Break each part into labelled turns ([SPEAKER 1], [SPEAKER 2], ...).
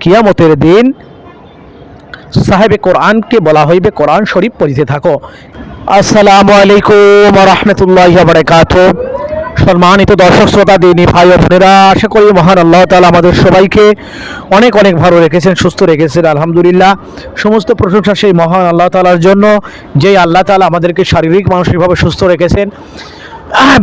[SPEAKER 1] কিয়ামতের দিন সাহেবে কোরআনকে বলা হইবে কোরআন শরীফ পড়িতে থাকো। আসসালামু আলাইকুম ওয়া রাহমাতুল্লাহি ওয়া বারাকাতুহু। সম্মানিত দর্শক শ্রোতা, দিনী ভাই ও বোনেরা, আশা করি মহান আল্লাহ তাআলা আমাদের সবাইকে অনেক অনেক ভালো রেখেছেন, সুস্থ রেখেছেন। আলহামদুলিল্লাহ, সমস্ত প্রশংসা সেই মহান আল্লাহ তাআলার জন্য, যেই আল্লাহ তাআলা আমাদেরকে শারীরিক মানসিকভাবে সুস্থ রেখেছেন,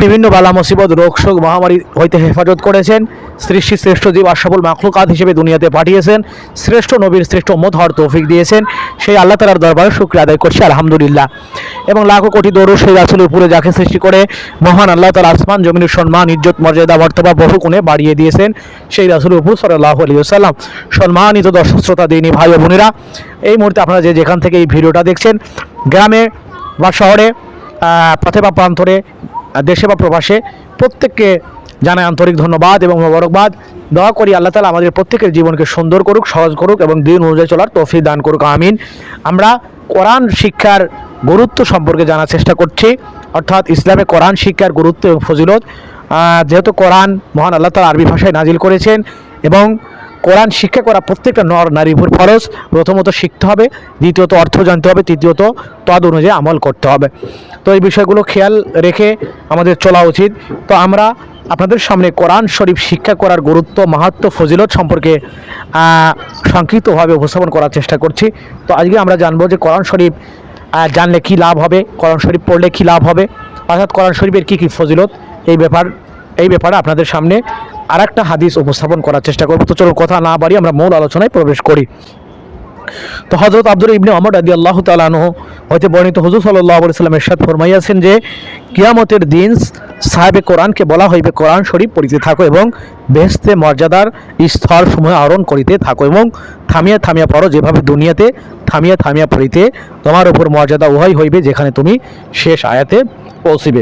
[SPEAKER 1] বিভিন্ন বালা মুসিবত রোগ শোক মহামারী হইতে হেফাজত করেছেন, সৃষ্টি শ্রেষ্ঠ জীব আশরাফুল মাখলুকাত হিসেবে দুনিয়াতে পাঠিয়েছেন, শ্রেষ্ঠ নবীর শ্রেষ্ঠ উম্মত হওয়ার তৌফিক দিয়েছেন। সেই আল্লাহ তাআলার দরবারে শুকরিয়া আদায় করছি আলহামদুলিল্লাহ। এবং লাখো কোটি দরুদ সেই রাসূলের উপরে, যাকে সৃষ্টি করে মহান আল্লাহ তাআলা আসমান জমিনের সম্মান ইজ্জত মর্যাদা মর্তবা বহু গুণে বাড়িয়ে দিয়েছেন সেই রাসূলের উপর সাল্লাল্লাহু আলাইহি ওয়াসাল্লাম। সম্মানিত দর্শক শ্রোতা, দিনী ভাই ও বোনেরা, এই মুহূর্তে আপনারা যেখান থেকে এই ভিডিওটা দেখছেন, গ্রামে বা শহরে, পথে বা প্রান্তরে, দেশে বা প্রবাসে, প্রত্যেককে জানাই আন্তরিক ধন্যবাদ এবং মোবারকবাদ। দোয়া করি আল্লাহ তাআলা আমাদের প্রত্যেকের জীবনকে সুন্দর করুক, সহজ করুক এবং দিন অনুযায়ী চলার তৌফিক দান করুক, আমিন। আমরা কোরআন শিক্ষার গুরুত্ব সম্পর্কে জানার চেষ্টা করছি, অর্থাৎ ইসলামে কোরআন শিক্ষার গুরুত্ব এবং ফজিলত। যেহেতু কোরআন মহান আল্লাহ তাআলা আরবি ভাষায় নাজিল করেছেন এবং কোরআন শিক্ষা করা প্রত্যেকটা নর নারীর উপর ফরজ। প্রথমত শিখতে হবে, দ্বিতীয়ত অর্থ জানতে হবে, তৃতীয়ত তদ অনুযায়ী আমল করতে হবে। তো এই বিষয়গুলো খেয়াল রেখে আমাদের চলা উচিত। তো আমরা আপনাদের সামনে কোরআন শরীফ শিক্ষা করার গুরুত্ব, মাহাত্ম্য, ফজিলত সম্পর্কে সংক্ষিপ্তভাবে উপস্থাপন করার চেষ্টা করছি। তো আজকে আমরা জানবো যে কোরআন শরীফ জানলে কি লাভ হবে, কোরআন শরীফ পড়লে কি লাভ হবে, অর্থাৎ কোরআন শরীফের কী কী ফজিলত, এই ব্যাপারে আপনাদের সামনে আর একটা হাদিস উপস্থাপন করার চেষ্টা করব। তো চলো কথা না বাড়িয়ে আমরা মূল আলোচনায় প্রবেশ করি। তো হযরত আব্দুল্লাহ ইবনে ওমর রাদিয়াল্লাহু তাআলা আনহু হইতে বর্ণিত, হুজুর সাল্লাল্লাহু আলাইহি ওয়াসাল্লাম ইরশাদ ফরমাইয়াছেন যে কিয়ামতের দিন সাহেবে কোরআনকে বলা হইবে কোরআন শরীফ পড়িতে থাকো এবং বেহেশতে মর্যাদার স্তর সমূহ আরোহণ করিতে থাকো এবং থামিয়া থামিয়া পড়ো, যেভাবে দুনিয়াতে থামিয়া থামিয়া পড়িতে তোমার উপর মর্যাদা উহাই হইবে যেখানে তুমি শেষ আয়াতে পৌঁছিবে।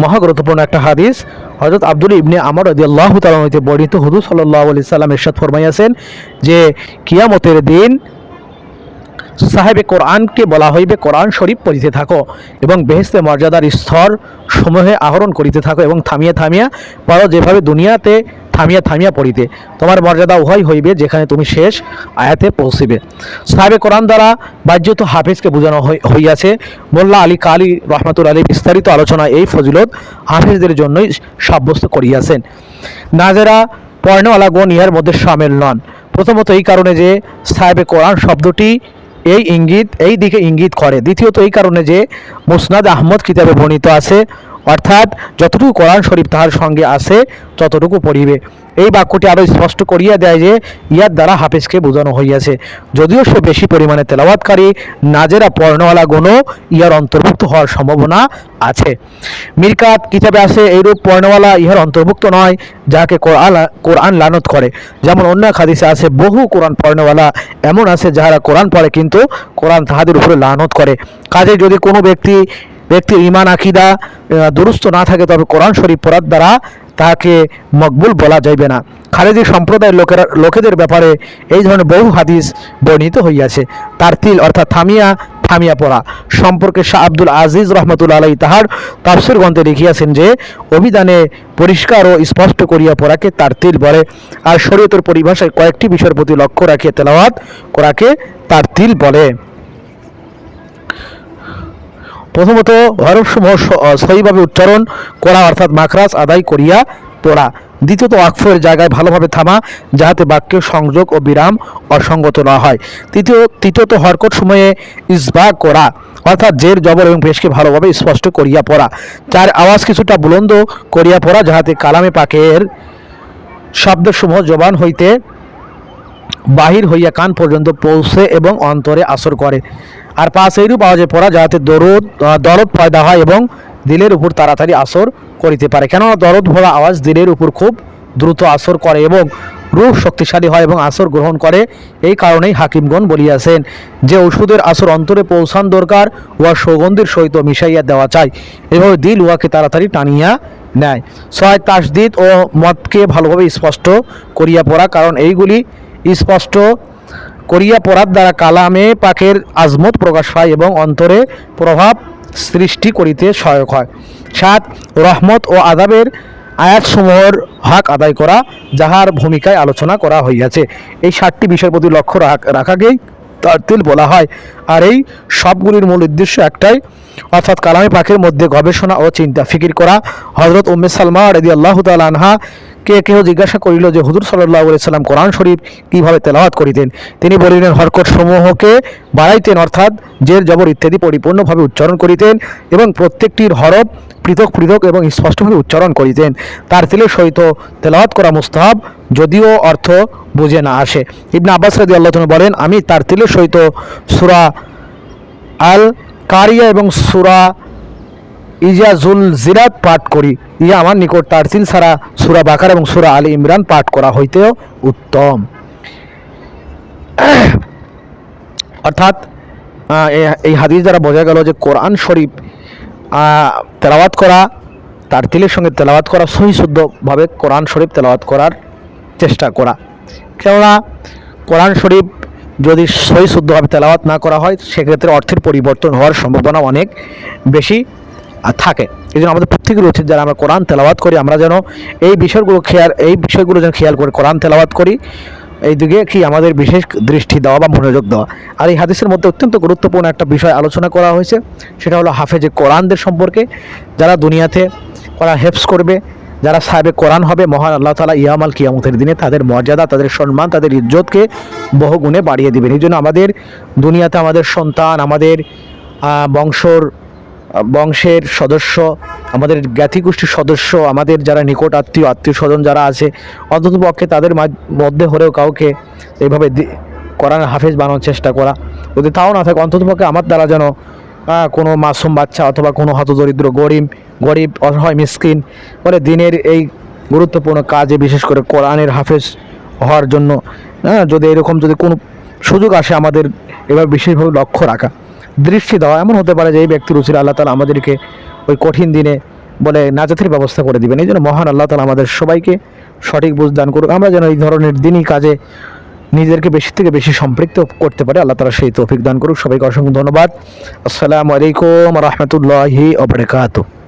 [SPEAKER 1] মহা গুরুত্বপূর্ণ একটা হাদিস। হযরত আব্দুল্লাহ ইবনে ওমর রাদিয়াল্লাহু তাআলা হইতে বর্ণিত, হুজুর সাল্লাল্লাহু আলাইহি ওয়াসাল্লাম ইরশাদ ফরমাইয়াছেন যে কিয়ামতের দিন সাহেবে কোরআনকে বলা হইবে কোরআন শরীফ পড়িতে থাকো এবং বেহেশতে মর্যাদার স্তর সমূহে আহরণ করিতে থাকো এবং থামিয়া থামিয়া পড়ো, যেভাবে দুনিয়াতে থামিয়া থামিয়া পড়িতে তোমার মর্যাদা উহাই হইবে যেখানে তুমি শেষ আয়াতে পৌঁছিবে। সাহেবে কোরআন দ্বারা বাহ্যত হাফিজকে বোঝানো হইয়াছে। মোল্লা আলী কালী রহমাতুল্লাহ আলী বিস্তারিত আলোচনা এই ফজিলত হাফিজদের জন্যই সাব্যস্ত করিয়াছেন। নাজেরা পড়নেওয়ালা গণ ইহার মধ্যে শামিল নন। প্রথমত এই কারণে যে সাহেবে কোরআন শব্দটি এই দিকে ইঙ্গিত করে। দ্বিতীয়ত এই কারণে যে মুসনাদ আহমদ কিতাবে বর্ণিত আছে, অর্থাৎ যতটুকু কোরআন শরীফ তাহার সঙ্গে আছে ততটুকু পড়িবে। এই বাক্যটি আরও স্পষ্ট করিয়া দেয় যে ইয়ার দ্বারা হাফিজকে বোঝানো হইয়াছে। যদিও সে বেশি পরিমাণে তেলাওয়াতকারী, নাজেরা পড়নেওয়ালা গণও ইহার অন্তর্ভুক্ত হওয়ার সম্ভাবনা আছে। মিরকাত কিতাবে আছে এইরূপ পড়নেওয়ালা ইহার অন্তর্ভুক্ত নয় যাকে কোরআন লানত করে। যেমন অন্য হাদিসে আছে বহু কোরআন পড়নেওয়ালা এমন আছে যাহারা কোরআন পড়ে কিন্তু কোরআন তাহাদের উপরে লানত করে। কাজে যদি কোনো ব্যক্তির ঈমান আকীদা দুরুস্ত না থাকে, তবে কোরআন শরীফ পড়ার দ্বারা তাকে মকবুল বলা যাইবে না। খালেদি সম্প্রদায়ের লোকেদের ব্যাপারে এই ধরনের বহু হাদিস বর্ণিত হইয়াছে। তারতিল অর্থাৎ থামিয়া থামিয়া পড়া সম্পর্কে শাহ আব্দুল আজিজ রহমতুল্লাহ আলাইহি তাহার তাফসীর গ্রন্থে লিখিয়াছেন যে অভিধানে পরিষ্কার ও স্পষ্ট করিয়া পড়াকে তারতিল বলে, আর শরীয়তের পরিভাষায় কয়েকটি বিষয়ের প্রতি লক্ষ্য রাখিয়া তেলাওয়াত করাকে তারতিল বলে। প্রথমত হরফসমূহ সহিভাবে উচ্চারণ করা, অর্থাৎ মাখরাজ আদায় করিয়া পড়া। দ্বিতীয়ত ওয়াকফের জায়গায় ভালোভাবে থামা, যাহাতে বাক্যের সংযোগ ও বিরাম অসঙ্গত না হয়। তৃতীয়ত হরকত সময়ে ইসবা করা, অর্থাৎ জের জবর এবং পেশকে ভালোভাবে স্পষ্ট করিয়া পড়া। চার আওয়াজ কিছুটা বুলন্দ করিয়া পড়া, যাহাতে কালামে পাকের শব্দসমূহ জবান হইতে বাহির হইয়া কান পর্যন্ত পৌঁছে এবং অন্তরে আসর করে। আর পাঁচ এইরূপ আওয়াজে পড়া, যাহাতে দরদ পয়দা হয় এবং দিলের উপর তাড়াতাড়ি আসর করিতে পারে। কেননা দরদ ভরা আওয়াজ দিলের উপর খুব দ্রুত আসর করে এবং রূহ শক্তিশালী হয় এবং আসর গ্রহণ করে। এই কারণেই হাকিমগণ বলিয়াছেন যে ঔষধের আসর অন্তরে পৌঁছান দরকার, উহা সৌগন্ধির সহিত মিশাইয়া দেওয়া চাই, এভাবে দিল উহাকে তাড়াতাড়ি টানিয়া নেয়। ছয় তাসদিদ ও মতকে ভালোভাবে স্পষ্ট করিয়া পড়া, কারণ এইগুলি স্পষ্ট করিয়া পড়ার দ্বারা কালামে পাকের আজমত প্রকাশ পায় এবং অন্তরে প্রভাব সৃষ্টি করিতে সহায়ক হয়। সাত রহমত ও আযাবের আয়াতসমূহের হক আদায় করা, যাহার ভূমিকায় আলোচনা করা হইয়াছে। এই 7টি বিষয়ের প্রতি লক্ষ্য রাখাকেই তারতিল বলা হয়। আর এই সবগুলির মূল উদ্দেশ্য একটাই, অর্থাৎ কালামে পাকের মধ্যে গবেষণা ও চিন্তা ফিকির করা। হযরত উম্মে সালমা রাদিয়াল্লাহু তাআলা আনহা কে কেহ জিজ্ঞাসা করিল যে হুজুর সাল্লাল্লাহু আলাইহি সাল্লাম কোরআন শরীফ কিভাবে তেলাওয়াত করিতেন। তিনি বলিলেন, হরকত সমূহকে বাড়াইতেন, অর্থাৎ জের জবর ইত্যাদি পরিপূর্ণভাবে উচ্চারণ করিতেন এবং প্রত্যেকটির হরফ পৃথক পৃথক এবং স্পষ্টভাবে উচ্চারণ করিতেন। তার তিলের সহিত তেলাওয়াত করা মুস্তাহাব, যদিও অর্থ বুঝে না আসে। ইবনে আব্বাস রাদিয়াল্লাহু তাআলা বলেন, আমি তার তিলের সহিত সূরা আল কারিয়া এবং সূরা ইজাজুল জিরাত পাঠ করি। ইহা আমার নিকট তারতিল ছাড়া সূরা বাকারা এবং সূরা আলী ইমরান পাঠ করা হইতেও উত্তম। অর্থাৎ এই হাদিস দ্বারা বোঝা গেল যে কোরআন শরীফ তেলাওয়াত করা, তারতিলের সঙ্গে তেলাওয়াত করা, সহি শুদ্ধভাবে কোরআন শরীফ তেলাওয়াত করার চেষ্টা করা। কেননা কোরআন শরীফ যদি সহি শুদ্ধভাবে তেলাওয়াত না করা হয়, সেক্ষেত্রে অর্থের পরিবর্তন হওয়ার সম্ভাবনা অনেক বেশি থাকে। এই জন্য আমাদের প্রত্যেকের উচিত, যারা আমরা কোরআন তেলাওয়াত করি, আমরা যেন এই বিষয়গুলো যেন খেয়াল করে কোরআন তেলাওয়াত করি। এই দিকে কি আমাদের বিশেষ দৃষ্টি দেওয়া বা মনোযোগ দেওয়া। আর এই হাদিসের মধ্যে অত্যন্ত গুরুত্বপূর্ণ একটা বিষয় আলোচনা করা হয়েছে, সেটা হলো হাফেজে কোরআনদের সম্পর্কে। যারা দুনিয়াতে কোরআন হেফজ করবে, যারা সাহেবে কোরআন হবে, মহান আল্লাহ তাআলা ইয়ামাল কিয়ামতের দিনে তাদের মর্যাদা, তাদের সম্মান, তাদের ইজ্জতকে বহুগুণে বাড়িয়ে দিবেন। এই জন্য আমাদের দুনিয়াতে আমাদের সন্তান, আমাদের বংশের সদস্য, আমাদের জ্ঞাতিগোষ্ঠীর সদস্য, আমাদের যারা নিকট আত্মীয় স্বজন যারা আছে, অন্ততপক্ষে তাদের মধ্যে হলেও কাউকে এইভাবে কোরআন হাফেজ বানানোর চেষ্টা করা। যদি তাও না থাকে, অন্ততপক্ষে আমার দ্বারা যেন কোনো মাসুম বাচ্চা অথবা কোনো হতদরিদ্র গরিব অসহায় মিসকিন বলে দিনের এই গুরুত্বপূর্ণ কাজে, বিশেষ করে কোরআনের হাফেজ হওয়ার জন্য যদি এরকম যদি কোনো সুযোগ আসে, আমাদের এবার বিশেষভাবে লক্ষ্য রাখা, দৃষ্টি দেওয়া। এমন হতে পারে যে এই ব্যক্তির উচিত আল্লাহ তাআলা আমাদেরকে ওই কঠিন দিনে বলে নাজাতের ব্যবস্থা করে দিবেন। এই জন্য মহান আল্লাহ তাআলা আমাদের সবাইকে সঠিক বুঝ দান করুক, আমরা যেন এই ধরনের দিনই কাজে নিজেদেরকে বেশি থেকে বেশি সম্পৃক্ত করতে পারে। আল্লাহ তাআলা সেই তৌফিক দান করুক। সবাইকে অসংখ্য ধন্যবাদ। আসসালামু আলাইকুম ওয়া রাহমাতুল্লাহি ওয়া বারাকাতুহু।